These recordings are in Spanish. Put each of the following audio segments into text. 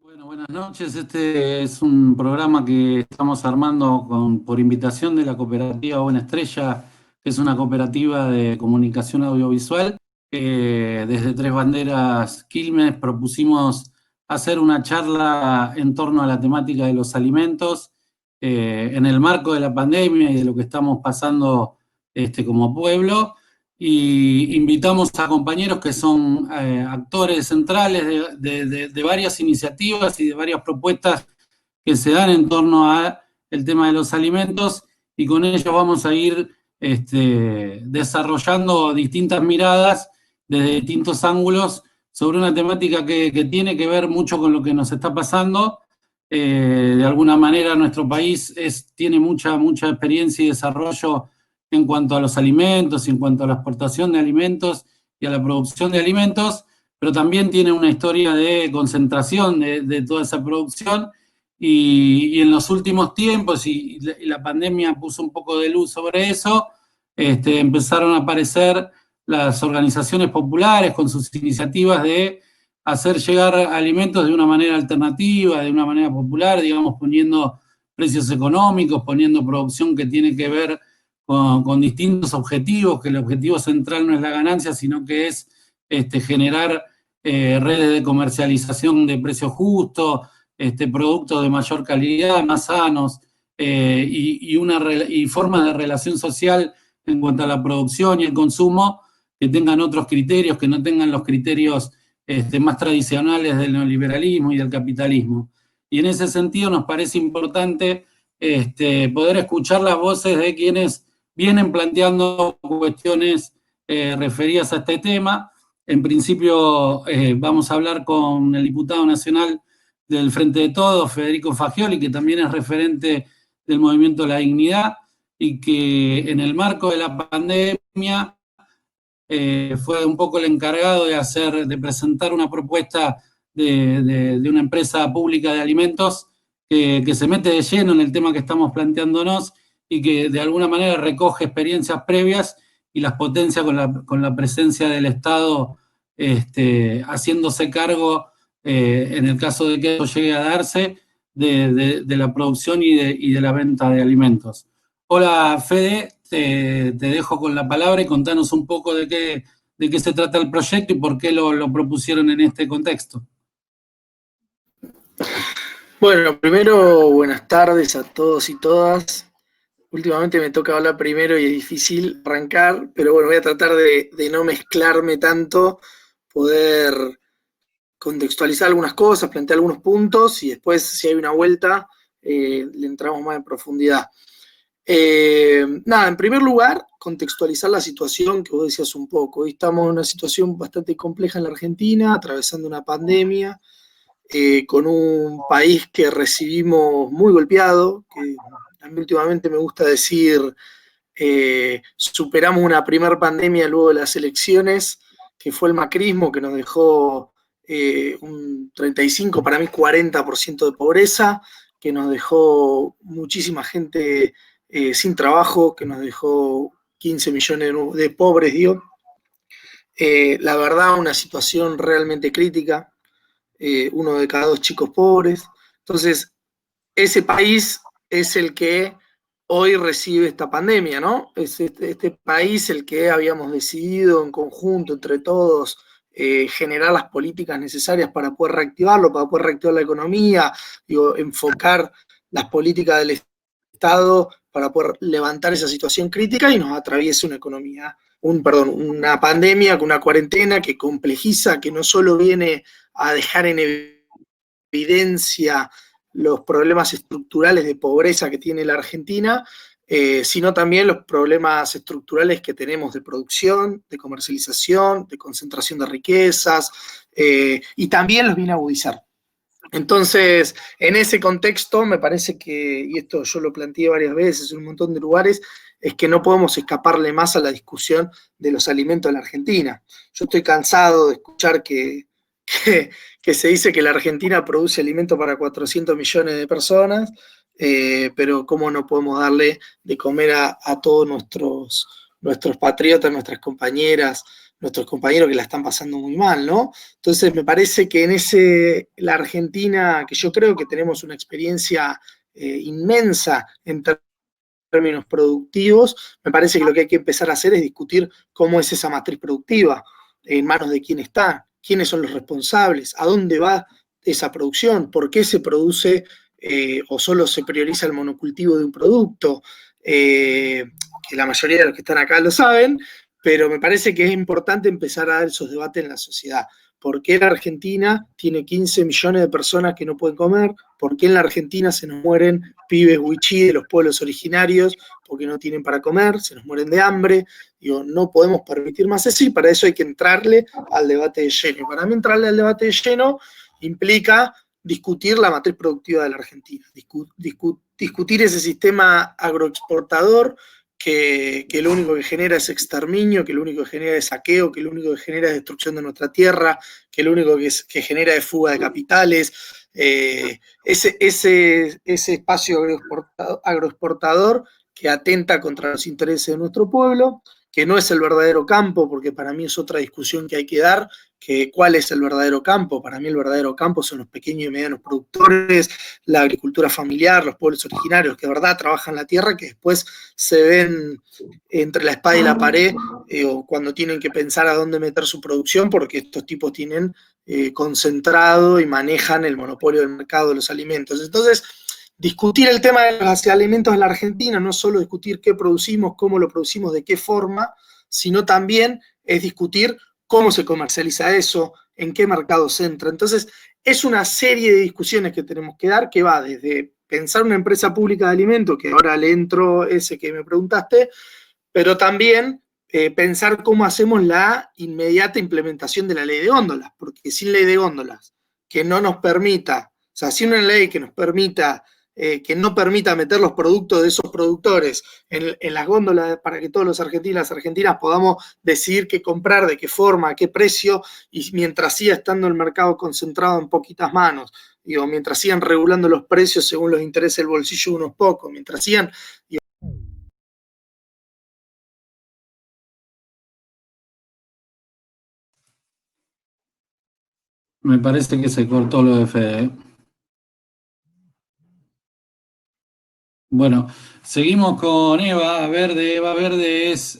Bueno, buenas noches. Este es un programa que estamos armando por invitación de la cooperativa Buena Estrella, que es una cooperativa de comunicación audiovisual. Desde Tres Banderas Quilmes propusimos hacer una charla en torno a la temática de los alimentos en el marco de la pandemia y de lo que estamos pasando como pueblo. Y invitamos a compañeros que son actores centrales de varias iniciativas y de varias propuestas que se dan en torno a el tema de los alimentos, y con ellos vamos a ir desarrollando distintas miradas desde distintos ángulos sobre una temática que tiene que ver mucho con lo que nos está pasando. De alguna manera nuestro país tiene mucha experiencia y desarrollo en cuanto a los alimentos, en cuanto a la exportación de alimentos y a la producción de alimentos, pero también tiene una historia de concentración de toda esa producción, y en los últimos tiempos, y la pandemia puso un poco de luz sobre eso, empezaron a aparecer las organizaciones populares con sus iniciativas de hacer llegar alimentos de una manera alternativa, de una manera popular, digamos, poniendo precios económicos, poniendo producción que tiene que ver con distintos objetivos, que el objetivo central no es la ganancia, sino que es generar redes de comercialización de precios justos, productos de mayor calidad, más sanos, y formas de relación social en cuanto a la producción y el consumo que tengan otros criterios, que no tengan los criterios más tradicionales del neoliberalismo y del capitalismo. Y en ese sentido nos parece importante poder escuchar las voces de quienes vienen planteando cuestiones referidas a este tema. En principio vamos a hablar con el diputado nacional del Frente de Todos, Federico Fagioli, que también es referente del Movimiento La Dignidad, y que en el marco de la pandemia fue un poco el encargado de presentar una propuesta de una empresa pública de alimentos que se mete de lleno en el tema que estamos planteándonos, y que de alguna manera recoge experiencias previas y las potencia con la presencia del Estado, haciéndose cargo, en el caso de que eso llegue a darse, de la producción y de la venta de alimentos. Hola, Fede, te dejo con la palabra y contanos un poco de qué se trata el proyecto y por qué lo propusieron en este contexto. Bueno, primero, buenas tardes a todos y todas. Últimamente me toca hablar primero y es difícil arrancar, pero bueno, voy a tratar de no mezclarme tanto, poder contextualizar algunas cosas, plantear algunos puntos y después, si hay una vuelta, le entramos más en profundidad. Nada, en primer lugar, contextualizar la situación que vos decías un poco. Hoy estamos en una situación bastante compleja en la Argentina, atravesando una pandemia, con un país que recibimos muy golpeado, que a mí últimamente me gusta decir, superamos una primer pandemia luego de las elecciones, que fue el macrismo, que nos dejó un 35, para mí 40% de pobreza, que nos dejó muchísima gente sin trabajo, que nos dejó 15 millones de pobres, digo. La verdad, una situación realmente crítica, uno de cada dos chicos pobres. Entonces, ese país es el que hoy recibe esta pandemia, ¿no? Es este país el que habíamos decidido en conjunto, entre todos, generar las políticas necesarias para poder reactivarlo, para poder reactivar la economía, digo, enfocar las políticas del Estado para poder levantar esa situación crítica, y nos atraviesa una economía, una pandemia con una cuarentena que complejiza, que no solo viene a dejar en evidencia los problemas estructurales de pobreza que tiene la Argentina, sino también los problemas estructurales que tenemos de producción, de comercialización, de concentración de riquezas, y también los viene a agudizar. Entonces, en ese contexto, me parece que, y esto yo lo planteé varias veces en un montón de lugares, es que no podemos escaparle más a la discusión de los alimentos en la Argentina. Yo estoy cansado de escuchar que se dice que la Argentina produce alimento para 400 millones de personas, pero cómo no podemos darle de comer a todos nuestros patriotas, nuestras compañeras, nuestros compañeros que la están pasando muy mal, ¿no? Entonces me parece que la Argentina, que yo creo que tenemos una experiencia inmensa en términos productivos, me parece que lo que hay que empezar a hacer es discutir cómo es esa matriz productiva, en manos de quién está, quiénes son los responsables, a dónde va esa producción, por qué se produce o solo se prioriza el monocultivo de un producto, que la mayoría de los que están acá lo saben, pero me parece que es importante empezar a dar esos debates en la sociedad. ¿Por qué la Argentina tiene 15 millones de personas que no pueden comer? ¿Por qué en la Argentina se nos mueren pibes wichí de los pueblos originarios porque no tienen para comer, se nos mueren de hambre? Digo, no podemos permitir más eso y para eso hay que entrarle al debate de lleno. Y para mí entrarle al debate de lleno implica discutir la matriz productiva de la Argentina, discutir ese sistema agroexportador que lo único que genera es exterminio, que lo único que genera es saqueo, que lo único que genera es destrucción de nuestra tierra, que lo único que genera es fuga de capitales. Ese espacio agroexportador que atenta contra los intereses de nuestro pueblo, que no es el verdadero campo, porque para mí es otra discusión que hay que dar, que cuál es el verdadero campo. Para mí el verdadero campo son los pequeños y medianos productores, la agricultura familiar, los pueblos originarios que de verdad trabajan la tierra, que después se ven entre la espada y la pared o cuando tienen que pensar a dónde meter su producción, porque estos tipos tienen concentrado y manejan el monopolio del mercado de los alimentos. Entonces, discutir el tema de los alimentos en la Argentina, no solo discutir qué producimos, cómo lo producimos, de qué forma, sino también es discutir cómo se comercializa eso, en qué mercado se entra. Entonces, es una serie de discusiones que tenemos que dar, que va desde pensar una empresa pública de alimentos, que ahora le entro ese que me preguntaste, pero también pensar cómo hacemos la inmediata implementación de la ley de góndolas, porque sin ley de góndolas que no nos permita, o sea, sin una ley que nos permita que no permita meter los productos de esos productores en las góndolas para que todos los argentinos y las argentinas podamos decidir qué comprar, de qué forma, a qué precio, y mientras siga estando el mercado concentrado en poquitas manos, digo, mientras sigan regulando los precios según los intereses del bolsillo de unos pocos, mientras sigan... Digo, Me parece que se cortó lo de Fede. Bueno, seguimos con Eva Verde. Eva Verde es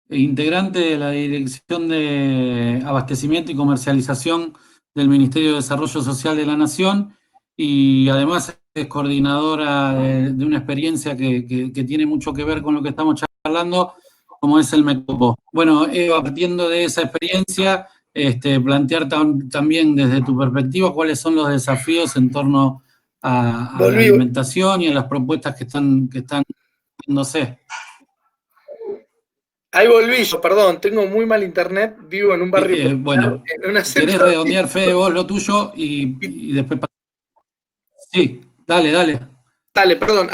integrante de la Dirección de Abastecimiento y Comercialización del Ministerio de Desarrollo Social de la Nación y además es coordinadora de una experiencia que tiene mucho que ver con lo que estamos charlando, como es el MECOPO. Bueno, Eva, partiendo de esa experiencia, plantear también desde tu perspectiva cuáles son los desafíos en torno a la alimentación y a las propuestas que están haciéndose. Ahí volví yo, perdón, tengo muy mal internet, vivo en un barrio... bueno, querés redondear, Fede, vos lo tuyo y después... Sí, dale. Dale, perdón,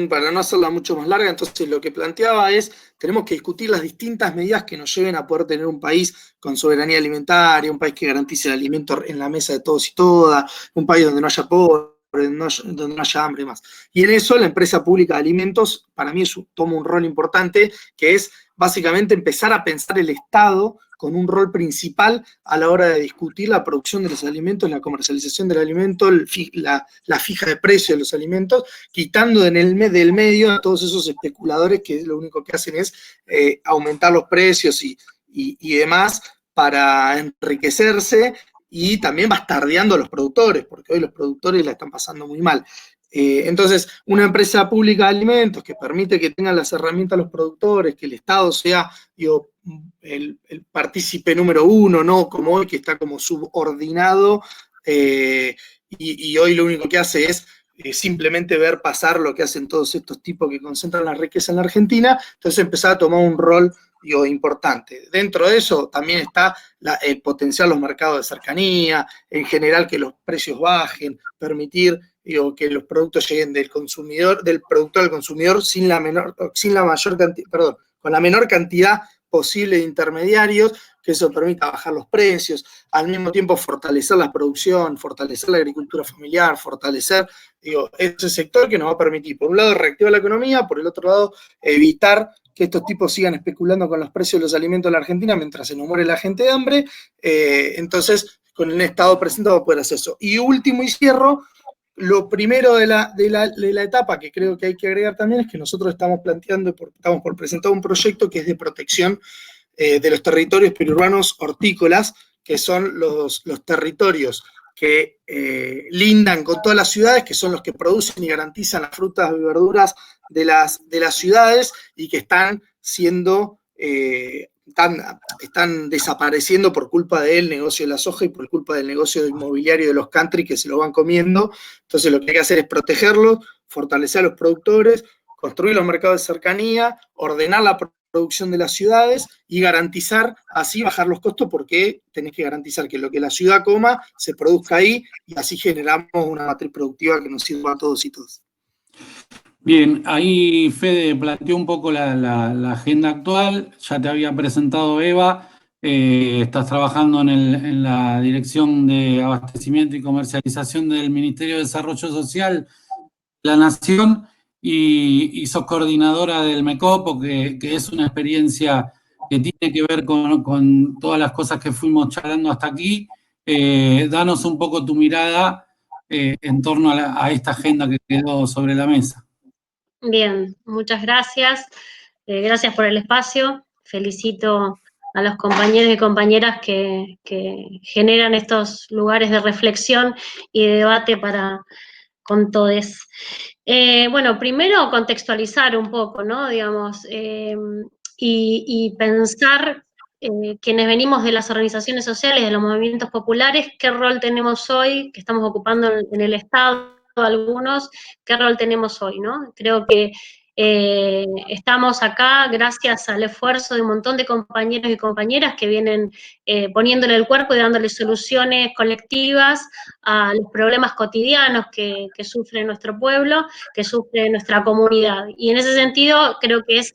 para no hacerla mucho más larga, entonces lo que planteaba es, tenemos que discutir las distintas medidas que nos lleven a poder tener un país con soberanía alimentaria, un país que garantice el alimento en la mesa de todos y todas, un país donde no haya pobre, donde no haya hambre y más. Y en eso la empresa pública de alimentos, para mí, toma un rol importante, que es básicamente empezar a pensar el Estado con un rol principal a la hora de discutir la producción de los alimentos, la comercialización del alimento, la fija de precio de los alimentos, quitando del medio a todos esos especuladores que lo único que hacen es aumentar los precios y demás para enriquecerse y también bastardeando a los productores, porque hoy los productores la están pasando muy mal. Entonces, una empresa pública de alimentos que permite que tengan las herramientas los productores, que el Estado sea, digo, el partícipe número uno, ¿no? Como hoy, que está como subordinado, y hoy lo único que hace es simplemente ver pasar lo que hacen todos estos tipos que concentran la riqueza en la Argentina, entonces empezar a tomar un rol, digo, importante. Dentro de eso también está el potenciar los mercados de cercanía, en general que los precios bajen, permitir, digo, que los productos lleguen del productor al consumidor con la menor cantidad posible de intermediarios, que eso permita bajar los precios, al mismo tiempo fortalecer la producción, fortalecer la agricultura familiar, fortalecer, digo, ese sector que nos va a permitir, por un lado, reactivar la economía, por el otro lado, evitar que estos tipos sigan especulando con los precios de los alimentos en la Argentina mientras se nos muere la gente de hambre. Entonces, con el Estado presente vamos a poder hacer eso. Y último y cierro, lo primero de la etapa que creo que hay que agregar también es que nosotros estamos estamos por presentar un proyecto que es de protección de los territorios periurbanos hortícolas, que son los territorios que lindan con todas las ciudades, que son los que producen y garantizan las frutas y verduras de las ciudades y que están siendo, están desapareciendo por culpa del negocio de la soja y por culpa del negocio inmobiliario de los country que se lo van comiendo. Entonces lo que hay que hacer es protegerlos, fortalecer a los productores, construir los mercados de cercanía, ordenar la producción de las ciudades y garantizar, así bajar los costos, porque tenés que garantizar que lo que la ciudad coma se produzca ahí y así generamos una matriz productiva que nos sirva a todos y todas. Bien, ahí Fede planteó un poco la agenda actual, ya te había presentado Eva, estás trabajando en la Dirección de Abastecimiento y Comercialización del Ministerio de Desarrollo Social de la Nación y sos coordinadora del MECOPO, que es una experiencia que tiene que ver con todas las cosas que fuimos charlando hasta aquí. Danos un poco tu mirada en torno a esta agenda que quedó sobre la mesa. Bien, muchas gracias. Gracias por el espacio. Felicito a los compañeros y compañeras que generan estos lugares de reflexión y de debate con todos. Bueno, primero contextualizar un poco, ¿no? Digamos, y pensar quienes venimos de las organizaciones sociales, de los movimientos populares, qué rol tenemos hoy, que estamos ocupando en el Estado, algunos, qué rol tenemos hoy, ¿no? Creo que estamos acá gracias al esfuerzo de un montón de compañeros y compañeras que vienen poniéndole el cuerpo y dándole soluciones colectivas a los problemas cotidianos que sufre nuestro pueblo, que sufre nuestra comunidad. Y en ese sentido creo que es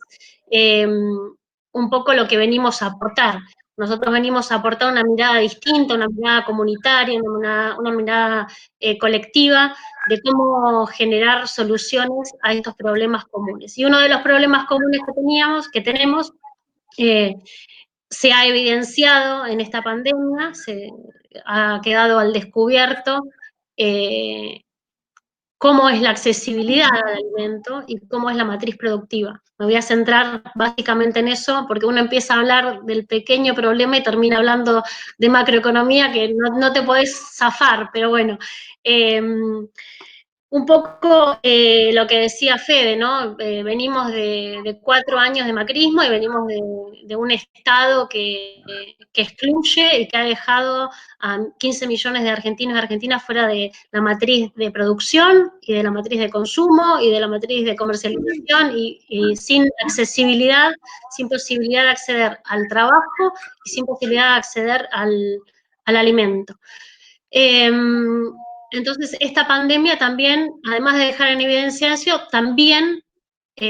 un poco lo que venimos a aportar. Nosotros venimos a aportar una mirada distinta, una mirada comunitaria, una mirada colectiva de cómo generar soluciones a estos problemas comunes. Y uno de los problemas comunes que tenemos, se ha evidenciado en esta pandemia, se ha quedado al descubierto cómo es la accesibilidad al alimento y cómo es la matriz productiva. Me voy a centrar básicamente en eso, porque uno empieza a hablar del pequeño problema y termina hablando de macroeconomía, que no te podés zafar, pero bueno. Un poco lo que decía Fede, ¿no? Venimos de 4 años de macrismo y venimos de un Estado que excluye y que ha dejado a 15 millones de argentinos y argentinas fuera de la matriz de producción y de la matriz de consumo y de la matriz de comercialización y sin accesibilidad, sin posibilidad de acceder al trabajo y sin posibilidad de acceder al alimento. Entonces, esta pandemia también, además de dejar en evidencia eso, también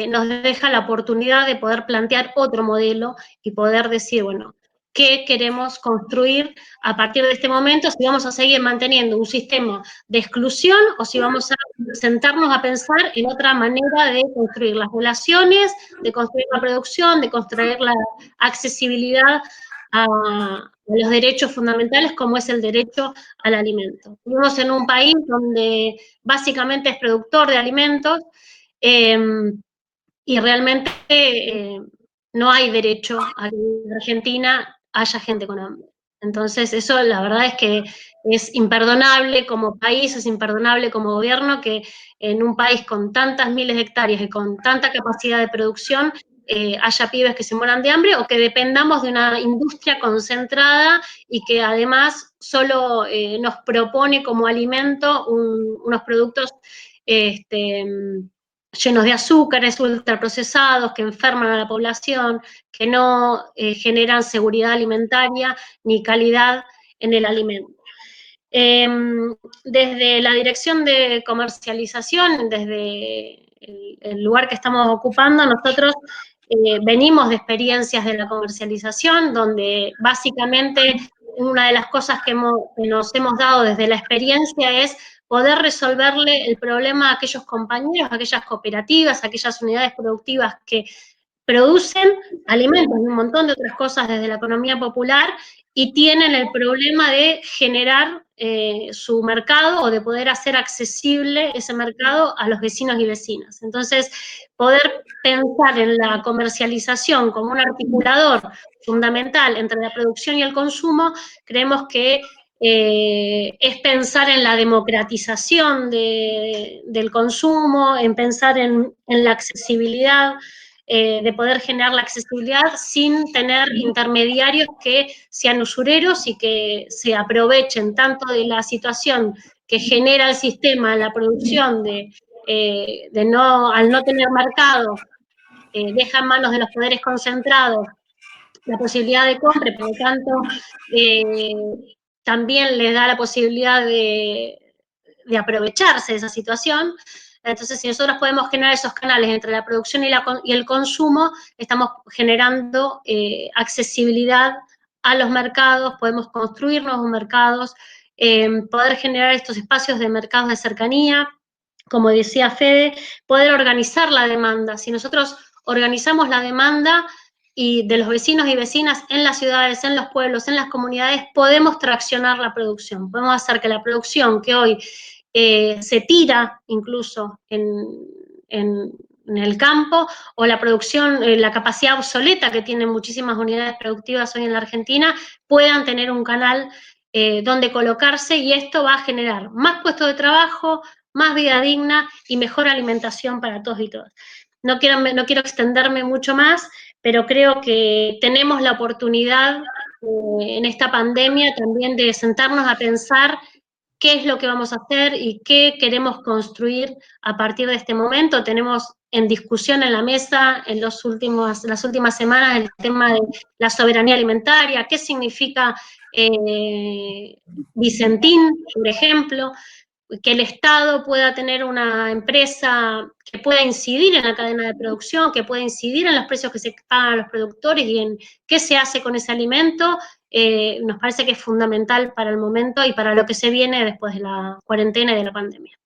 nos deja la oportunidad de poder plantear otro modelo y poder decir, bueno, ¿qué queremos construir a partir de este momento? Si vamos a seguir manteniendo un sistema de exclusión o si vamos a sentarnos a pensar en otra manera de construir las relaciones, de construir la producción, de construir la accesibilidad a los derechos fundamentales como es el derecho al alimento. Vivimos en un país donde básicamente es productor de alimentos y realmente no hay derecho a que en Argentina haya gente con hambre. Entonces eso la verdad es que es imperdonable como país, es imperdonable como gobierno que en un país con tantas miles de hectáreas y con tanta capacidad de producción haya pibes que se mueran de hambre o que dependamos de una industria concentrada y que además solo nos propone como alimento unos productos llenos de azúcares, ultraprocesados, que enferman a la población, que no generan seguridad alimentaria ni calidad en el alimento. Desde la Dirección de Comercialización, desde el lugar que estamos ocupando, nosotros venimos de experiencias de la comercialización, donde básicamente una de las cosas que nos hemos dado desde la experiencia es poder resolverle el problema a aquellos compañeros, a aquellas cooperativas, a aquellas unidades productivas que producen alimentos y un montón de otras cosas desde la economía popular y tienen el problema de generar su mercado o de poder hacer accesible ese mercado a los vecinos y vecinas. Entonces, poder pensar en la comercialización como un articulador fundamental entre la producción y el consumo, creemos que es pensar en la democratización del consumo, en pensar en la accesibilidad, de poder generar la accesibilidad sin tener intermediarios que sean usureros y que se aprovechen tanto de la situación que genera el sistema, la producción al no tener mercado, deja en manos de los poderes concentrados la posibilidad de compra, y por lo tanto también les da la posibilidad de aprovecharse de esa situación. Entonces, si nosotros podemos generar esos canales entre la producción y el consumo, estamos generando accesibilidad a los mercados, podemos construir nuevos mercados, poder generar estos espacios de mercados de cercanía, como decía Fede, poder organizar la demanda. Si nosotros organizamos la demanda y de los vecinos y vecinas en las ciudades, en los pueblos, en las comunidades, podemos traccionar la producción. Podemos hacer que la producción que hoy se tira incluso en el campo, o la producción, la capacidad obsoleta que tienen muchísimas unidades productivas hoy en la Argentina, puedan tener un canal donde colocarse, y esto va a generar más puestos de trabajo, más vida digna y mejor alimentación para todos y todas. No quiero extenderme mucho más, pero creo que tenemos la oportunidad en esta pandemia también de sentarnos a pensar qué es lo que vamos a hacer y qué queremos construir a partir de este momento. Tenemos en discusión en la mesa en las últimas semanas el tema de la soberanía alimentaria, qué significa Vicentín, por ejemplo, que el Estado pueda tener una empresa que pueda incidir en la cadena de producción, que pueda incidir en los precios que se pagan a los productores y en qué se hace con ese alimento, nos parece que es fundamental para el momento y para lo que se viene después de la cuarentena y de la pandemia.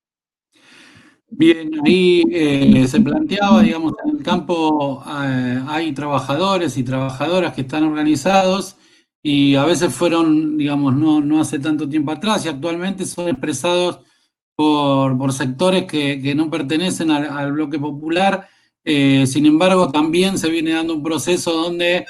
Bien, ahí se planteaba, digamos, en el campo hay trabajadores y trabajadoras que están organizados y a veces fueron, digamos, no hace tanto tiempo atrás y actualmente son expresados por sectores que no pertenecen al bloque popular. Sin embargo, también se viene dando un proceso donde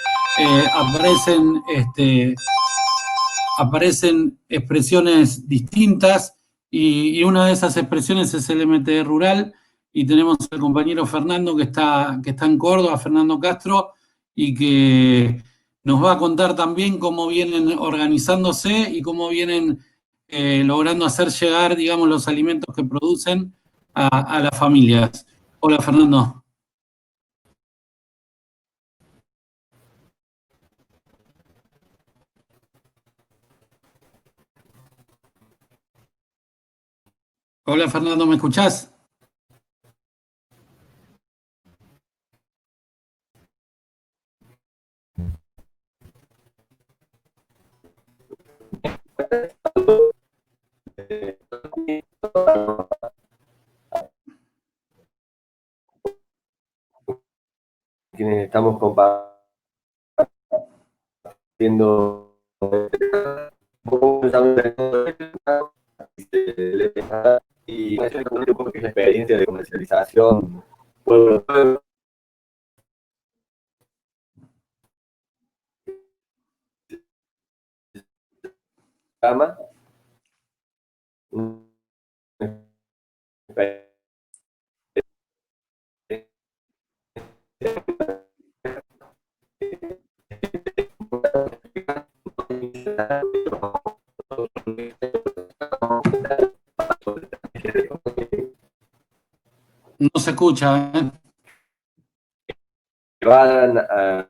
aparecen expresiones distintas y una de esas expresiones es el MTE rural, y tenemos al compañero Fernando que está en Córdoba, Fernando Castro, y que nos va a contar también cómo vienen organizándose y cómo vienen logrando hacer llegar, digamos, los alimentos que producen a las familias. Hola, Fernando. Hola, Fernando, ¿me escuchás? Quienes estamos compartiendo y la experiencia de comercialización pueblo a pueblo. No se escucha, ¿eh? Van a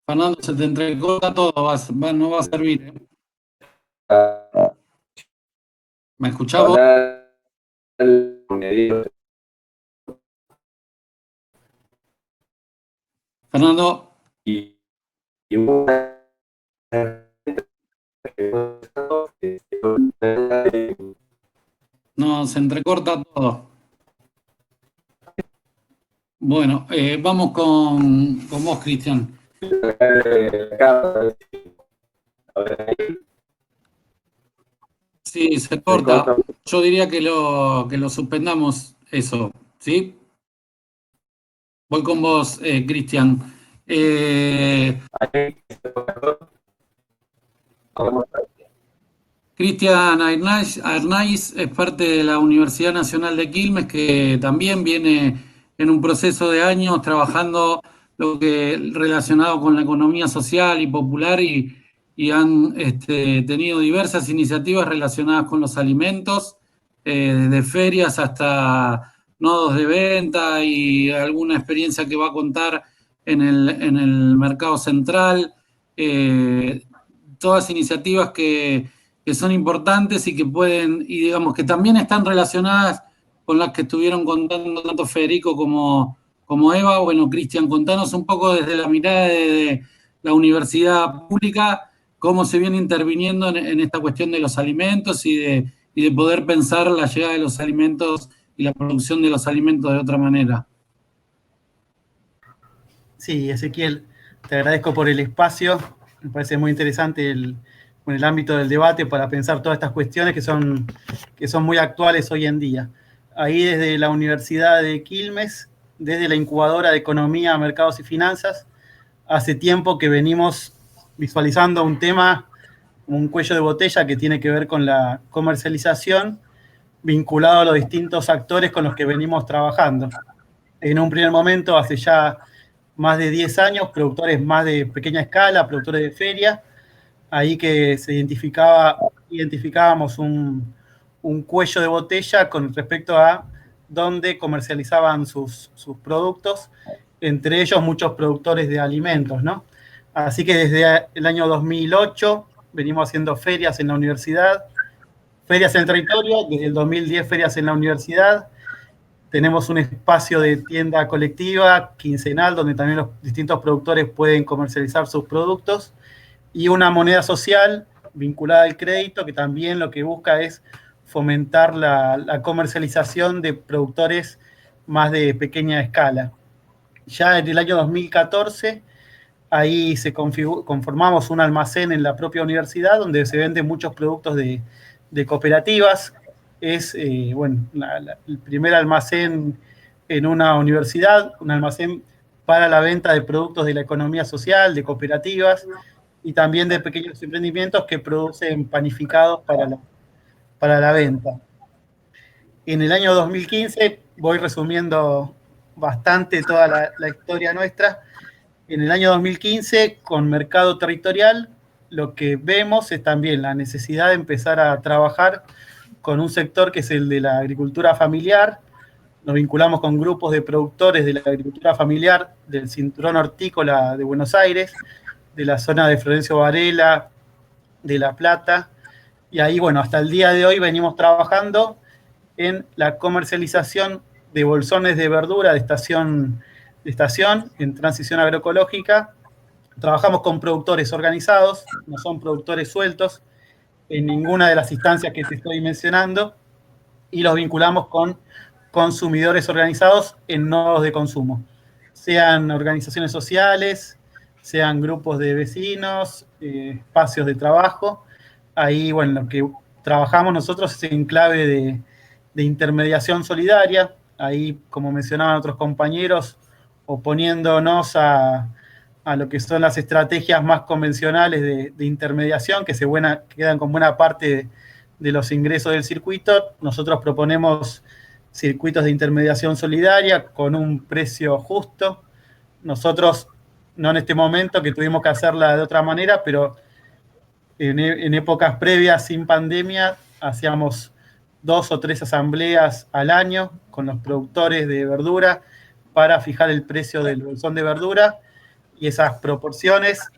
Fernando, se te entrecorta todo, no va a servir, ¿eh? ¿Me escuchás vos? Fernando. No, se entrecorta todo. Bueno, vamos con vos, Cristian. Sí, se corta. Yo diría que lo suspendamos eso, ¿sí? Voy con vos, Cristian. Cristian Arnaiz es parte de la Universidad Nacional de Quilmes, que también viene en un proceso de años trabajando lo que relacionado con la economía social y popular y han tenido diversas iniciativas relacionadas con los alimentos, desde ferias hasta nodos de venta y alguna experiencia que va a contar en el mercado central. Todas iniciativas que son importantes y que pueden, y digamos que también están relacionadas con las que estuvieron contando tanto Federico como Eva. Bueno, Cristian, contanos un poco desde la mirada de la universidad pública, cómo se viene interviniendo en esta cuestión de los alimentos y de poder pensar la llegada de los alimentos y la producción de los alimentos de otra manera. Sí, Ezequiel, te agradezco por el espacio. Me parece muy interesante el ámbito del debate para pensar todas estas cuestiones que son muy actuales hoy en día. Ahí desde la Universidad de Quilmes, desde la incubadora de Economía, Mercados y Finanzas, hace tiempo que venimos visualizando un tema, un cuello de botella que tiene que ver con la comercialización vinculado a los distintos actores con los que venimos trabajando. En un primer momento, hace ya más de 10 años, productores más de pequeña escala, productores de feria, ahí que se identificábamos un cuello de botella con respecto a dónde comercializaban sus productos, entre ellos muchos productores de alimentos, ¿no? Así que desde el año 2008 venimos haciendo ferias en la universidad, ferias en el territorio, desde el 2010 ferias en la universidad. Tenemos un espacio de tienda colectiva quincenal donde también los distintos productores pueden comercializar sus productos y una moneda social vinculada al crédito que también lo que busca es fomentar la comercialización de productores más de pequeña escala. Ya en el año 2014 ahí conformamos un almacén en la propia universidad donde se venden muchos productos de cooperativas. Es el primer almacén en una universidad, un almacén para la venta de productos de la economía social, de cooperativas y también de pequeños emprendimientos que producen panificados para la venta. En el año 2015, voy resumiendo bastante toda la historia nuestra, en el año 2015, con Mercado Territorial, lo que vemos es también la necesidad de empezar a trabajar con un sector que es el de la agricultura familiar. Nos vinculamos con grupos de productores de la agricultura familiar del cinturón hortícola de Buenos Aires, de la zona de Florencio Varela, de La Plata, y ahí, bueno, hasta el día de hoy venimos trabajando en la comercialización de bolsones de verdura de estación en transición agroecológica. Trabajamos con productores organizados, no son productores sueltos en ninguna de las instancias que te estoy mencionando, y los vinculamos con consumidores organizados en nodos de consumo, sean organizaciones sociales, sean grupos de vecinos, espacios de trabajo. Ahí, bueno, lo que trabajamos nosotros es en clave de intermediación solidaria. Ahí, como mencionaban otros compañeros, oponiéndonos a lo que son las estrategias más convencionales de intermediación, que quedan con buena parte de los ingresos del circuito. Nosotros proponemos circuitos de intermediación solidaria con un precio justo. Nosotros, no en este momento, que tuvimos que hacerla de otra manera, pero en épocas previas, sin pandemia, hacíamos 2 o 3 asambleas al año con los productores de verdura para fijar el precio del bolsón de verdura y esas proporciones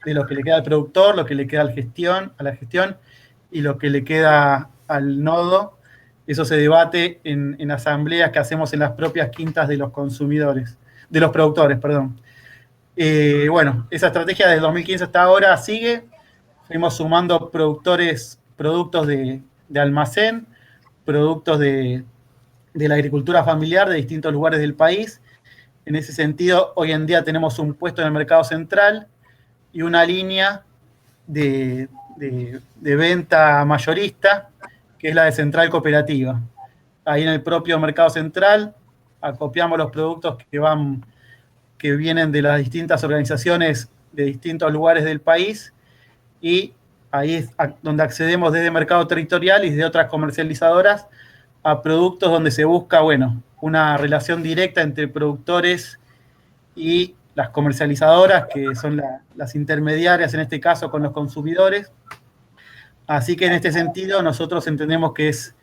de lo que le queda al productor, lo que le queda a la gestión y lo que le queda al nodo. Eso se debate en asambleas que hacemos en las propias quintas de los consumidores, de los productores, perdón. Bueno, esa estrategia desde 2015 hasta ahora sigue. Fuimos sumando productos de almacén, productos de la agricultura familiar de distintos lugares del país, En ese sentido, hoy en día tenemos un puesto en el mercado central y una línea de venta mayorista, que es la de central cooperativa. Ahí en el propio mercado central acopiamos los productos que vienen de las distintas organizaciones de distintos lugares del país, y ahí es donde accedemos desde mercado territorial y de otras comercializadoras a productos donde se busca, bueno, una relación directa entre productores y las comercializadoras, que son las intermediarias, en este caso, con los consumidores. Así que en este sentido nosotros entendemos que es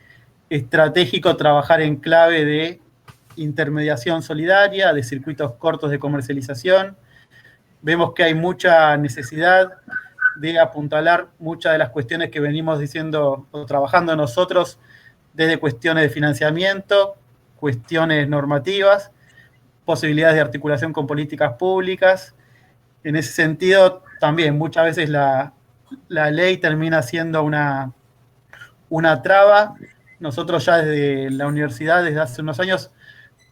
estratégico trabajar en clave de intermediación solidaria, de circuitos cortos de comercialización. Vemos que hay mucha necesidad de apuntalar muchas de las cuestiones que venimos diciendo o trabajando nosotros, desde cuestiones de financiamiento, cuestiones normativas, posibilidades de articulación con políticas públicas. En ese sentido, también muchas veces la ley termina siendo una traba. Nosotros ya desde la universidad, desde hace unos años,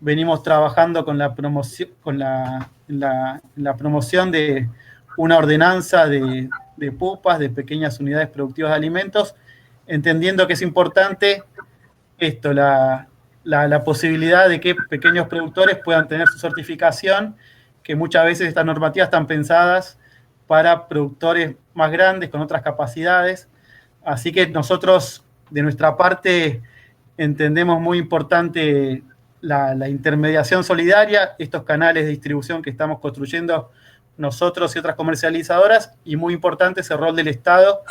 venimos trabajando con la promoción, la promoción de una ordenanza de PUPAs, de pequeñas unidades productivas de alimentos, entendiendo que es importante esto, la posibilidad de que pequeños productores puedan tener su certificación, que muchas veces estas normativas están pensadas para productores más grandes, con otras capacidades. Así que nosotros, de nuestra parte, entendemos muy importante la intermediación solidaria, estos canales de distribución que estamos construyendo nosotros y otras comercializadoras, y muy importante ese rol del Estado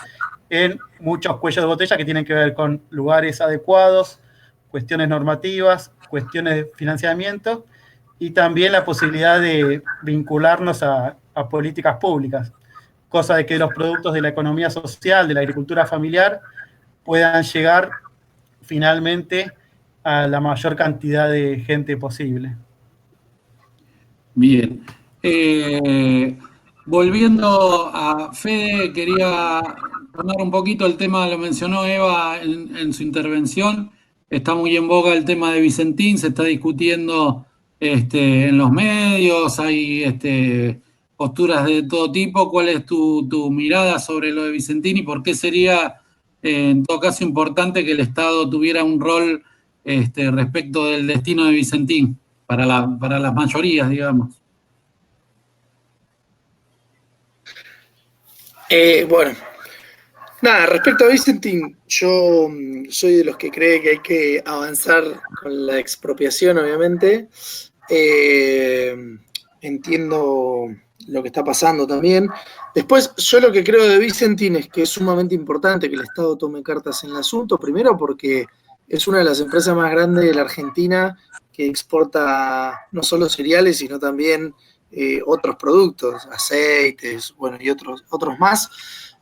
en muchos cuellos de botella que tienen que ver con lugares adecuados, cuestiones normativas, cuestiones de financiamiento, y también la posibilidad de vincularnos a políticas públicas, cosa de que los productos de la economía social, de la agricultura familiar, puedan llegar finalmente a la mayor cantidad de gente posible. Bien. Volviendo a Fede, quería tomar un poquito el tema, lo mencionó Eva en su intervención. Está muy en boga el tema de Vicentín, se está discutiendo en los medios, hay posturas de todo tipo. ¿Cuál es tu mirada sobre lo de Vicentín y por qué sería, en todo caso, importante que el Estado tuviera un rol respecto del destino de Vicentín para las mayorías, digamos? Bueno, nada, respecto a Vicentín, yo soy de los que cree que hay que avanzar con la expropiación, obviamente. Entiendo lo que está pasando también. Después, yo lo que creo de Vicentín es que es sumamente importante que el Estado tome cartas en el asunto, primero porque es una de las empresas más grandes de la Argentina que exporta no solo cereales, sino también otros productos, aceites, bueno, y otros más.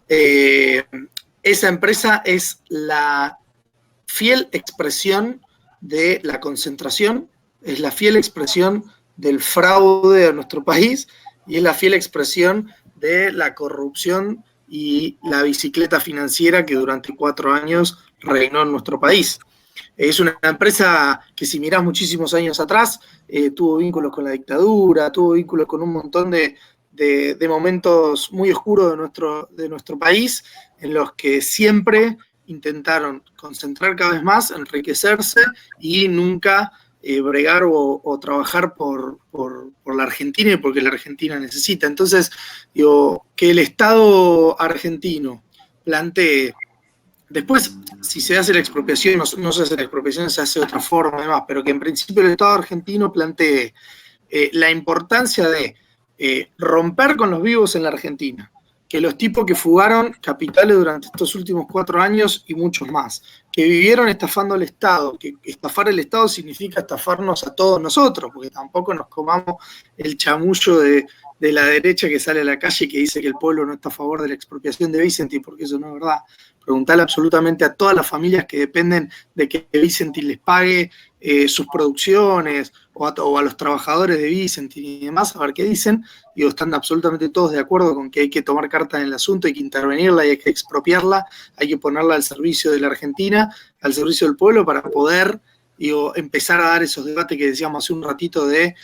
Esa empresa es la fiel expresión de la concentración, es la fiel expresión del fraude a nuestro país y es la fiel expresión de la corrupción y la bicicleta financiera que durante 4 años reinó en nuestro país. Es una empresa que, si mirás muchísimos años atrás, tuvo vínculos con la dictadura, tuvo vínculos con un montón de momentos muy oscuros de nuestro país, en los que siempre intentaron concentrar cada vez más, enriquecerse y nunca bregar o trabajar por la Argentina y porque la Argentina necesita. Entonces, digo, que el Estado argentino plantee. Después, si se hace la expropiación, no se hace la expropiación, se hace de otra forma, además, pero que en principio el Estado argentino plantee la importancia de romper con los vivos en la Argentina, que los tipos que fugaron capitales durante estos últimos 4 años y muchos más, que vivieron estafando al Estado, que estafar al Estado significa estafarnos a todos nosotros, porque tampoco nos comamos el chamullo de la derecha que sale a la calle y que dice que el pueblo no está a favor de la expropiación de Vicentín, porque eso no es verdad. Preguntarle absolutamente a todas las familias que dependen de que Vicentín les pague sus producciones o a los trabajadores de Vicentín y demás, a ver qué dicen. Digo, están absolutamente todos de acuerdo con que hay que tomar carta en el asunto, hay que intervenirla y hay que expropiarla, hay que ponerla al servicio de la Argentina, al servicio del pueblo, para poder digo, empezar a dar esos debates que decíamos hace un ratito de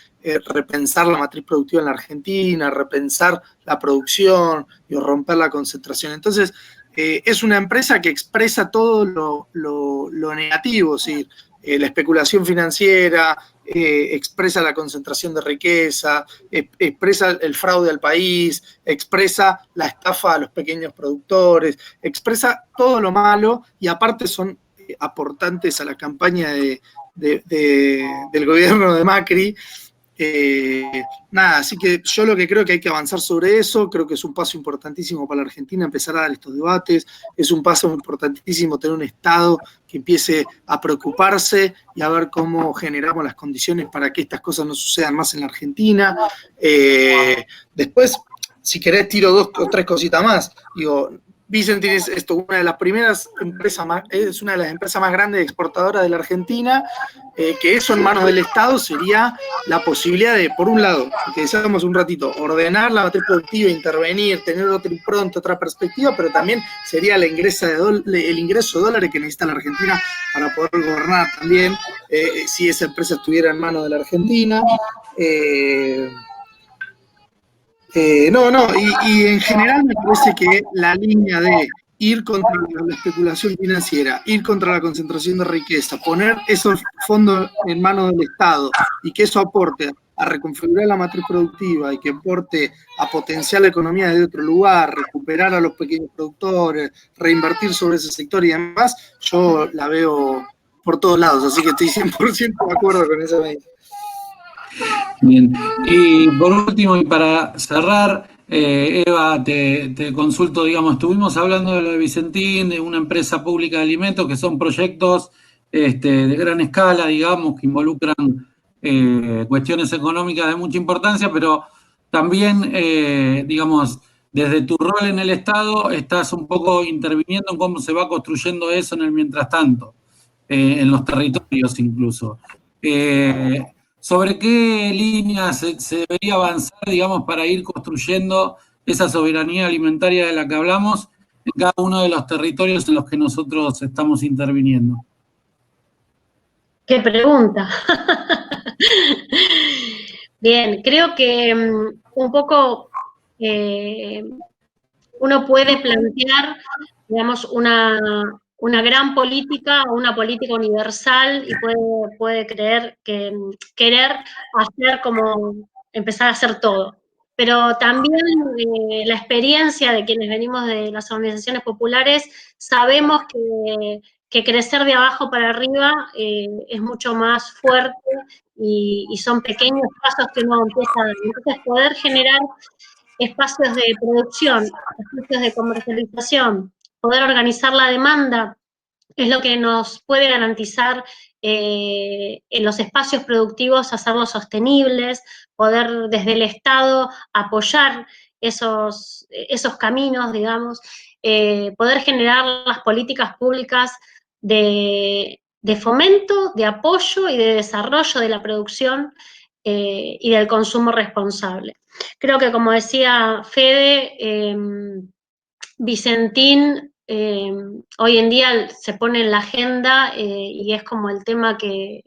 repensar la matriz productiva en la Argentina, repensar la producción, digo, romper la concentración. Entonces, es una empresa que expresa todo lo negativo, ¿sí? La especulación financiera, expresa la concentración de riqueza, expresa el fraude al país, expresa la estafa a los pequeños productores, expresa todo lo malo y aparte son aportantes a la campaña del gobierno de Macri. Nada, así que yo lo que creo que hay que avanzar sobre eso, creo que es un paso importantísimo para la Argentina empezar a dar estos debates, es un paso importantísimo tener un Estado que empiece a preocuparse y a ver cómo generamos las condiciones para que estas cosas no sucedan más en la Argentina. Después, si querés, tiro 2 o 3 cositas más. Digo, Vicentín es una de las primeras empresas es una de las empresas más grandes exportadoras de la Argentina, que eso en manos del Estado sería la posibilidad de, por un lado, que decíamos un ratito, ordenar la matriz productiva, intervenir, tener otra impronta, otra perspectiva, pero también sería el ingreso de dólares que necesita la Argentina para poder gobernar también, si esa empresa estuviera en manos de la Argentina. Y en general me parece que la línea de ir contra la especulación financiera, ir contra la concentración de riqueza, poner esos fondos en manos del Estado y que eso aporte a reconfigurar la matriz productiva y que aporte a potenciar la economía de otro lugar, recuperar a los pequeños productores, reinvertir sobre ese sector y demás, yo la veo por todos lados, así que estoy 100% de acuerdo con esa medida. Bien, y por último, y para cerrar, Eva, te consulto, digamos, estuvimos hablando de lo de Vicentín, de una empresa pública de alimentos, que son proyectos de gran escala, digamos, que involucran cuestiones económicas de mucha importancia, pero también, digamos, desde tu rol en el Estado, estás un poco interviniendo en cómo se va construyendo eso en el mientras tanto, en los territorios incluso. ¿Sobre qué líneas se debería avanzar, digamos, para ir construyendo esa soberanía alimentaria de la que hablamos en cada uno de los territorios en los que nosotros estamos interviniendo? ¡Qué pregunta! Bien, creo que un poco uno puede plantear, digamos, una gran política, una política universal, y puede querer hacer como empezar a hacer todo. Pero también la experiencia de quienes venimos de las organizaciones populares, sabemos que crecer de abajo para arriba es mucho más fuerte y son pequeños pasos que uno empieza a dar. Entonces, poder generar espacios de producción, espacios de comercialización, poder organizar la demanda, es lo que nos puede garantizar en los espacios productivos hacerlos sostenibles, poder desde el Estado apoyar esos caminos, digamos, poder generar las políticas públicas de fomento, de apoyo y de desarrollo de la producción y del consumo responsable. Creo que, como decía Fede, Vicentín hoy en día se pone en la agenda y es como el tema que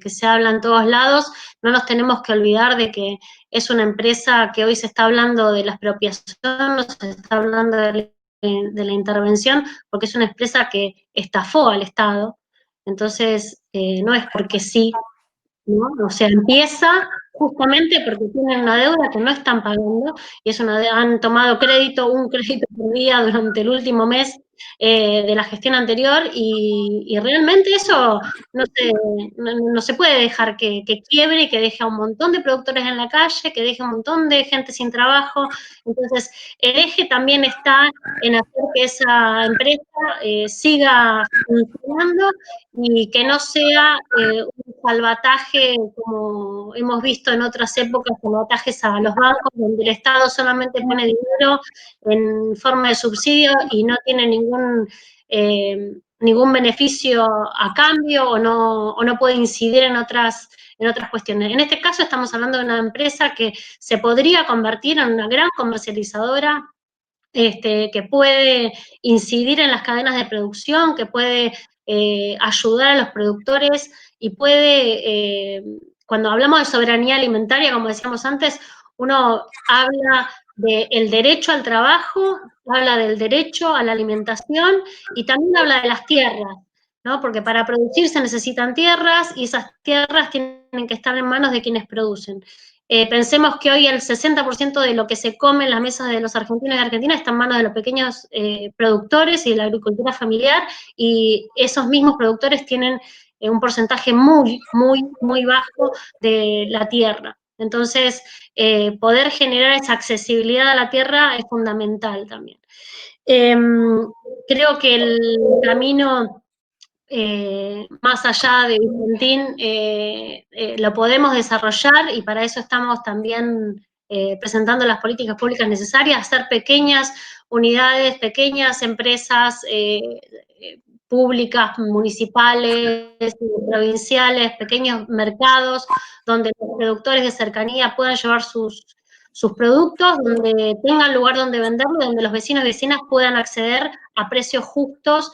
se habla en todos lados. No nos tenemos que olvidar de que es una empresa que hoy se está hablando de la expropiación, no se está hablando de la intervención, porque es una empresa que estafó al Estado. Entonces, no es porque sí, ¿no? O sea, empieza justamente porque tienen una deuda que no están pagando, y han tomado un crédito por día durante el último mes de la gestión anterior, y realmente eso no se puede dejar que quiebre y que deje a un montón de productores en la calle, que deje a un montón de gente sin trabajo. Entonces, el eje también está en hacer que esa empresa siga funcionando y que no sea un salvataje como hemos visto en otras épocas, salvatajes a los bancos, donde el Estado solamente pone dinero en forma de subsidio y no tiene ningún beneficio a cambio o no puede incidir en otras cuestiones. En este caso estamos hablando de una empresa que se podría convertir en una gran comercializadora, que puede incidir en las cadenas de producción, que puede ayudar a los productores y puede, cuando hablamos de soberanía alimentaria, como decíamos antes, uno habla del derecho al trabajo, habla del derecho a la alimentación y también habla de las tierras, ¿no? Porque para producir se necesitan tierras y esas tierras tienen que estar en manos de quienes producen. Pensemos que hoy el 60% de lo que se come en las mesas de los argentinos y argentinas está en manos de los pequeños productores y de la agricultura familiar, y esos mismos productores tienen un porcentaje muy, muy, muy bajo de la tierra. Entonces, poder generar esa accesibilidad a la tierra es fundamental también. Creo que el camino más allá de Vicentín lo podemos desarrollar, y para eso estamos también presentando las políticas públicas necesarias, hacer pequeñas unidades, pequeñas empresas públicas, municipales, provinciales, pequeños mercados, donde los productores de cercanía puedan llevar sus productos, donde tengan lugar donde venderlo, donde los vecinos y vecinas puedan acceder a precios justos,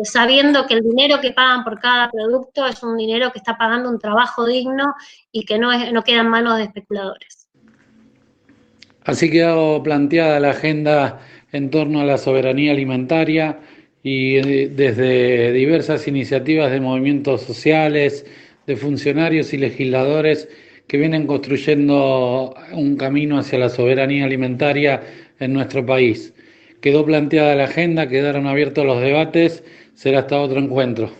sabiendo que el dinero que pagan por cada producto es un dinero que está pagando un trabajo digno y que no queda en manos de especuladores. Así quedó planteada la agenda en torno a la soberanía alimentaria y desde diversas iniciativas de movimientos sociales, de funcionarios y legisladores que vienen construyendo un camino hacia la soberanía alimentaria en nuestro país. Quedó planteada la agenda, quedaron abiertos los debates, será hasta otro encuentro.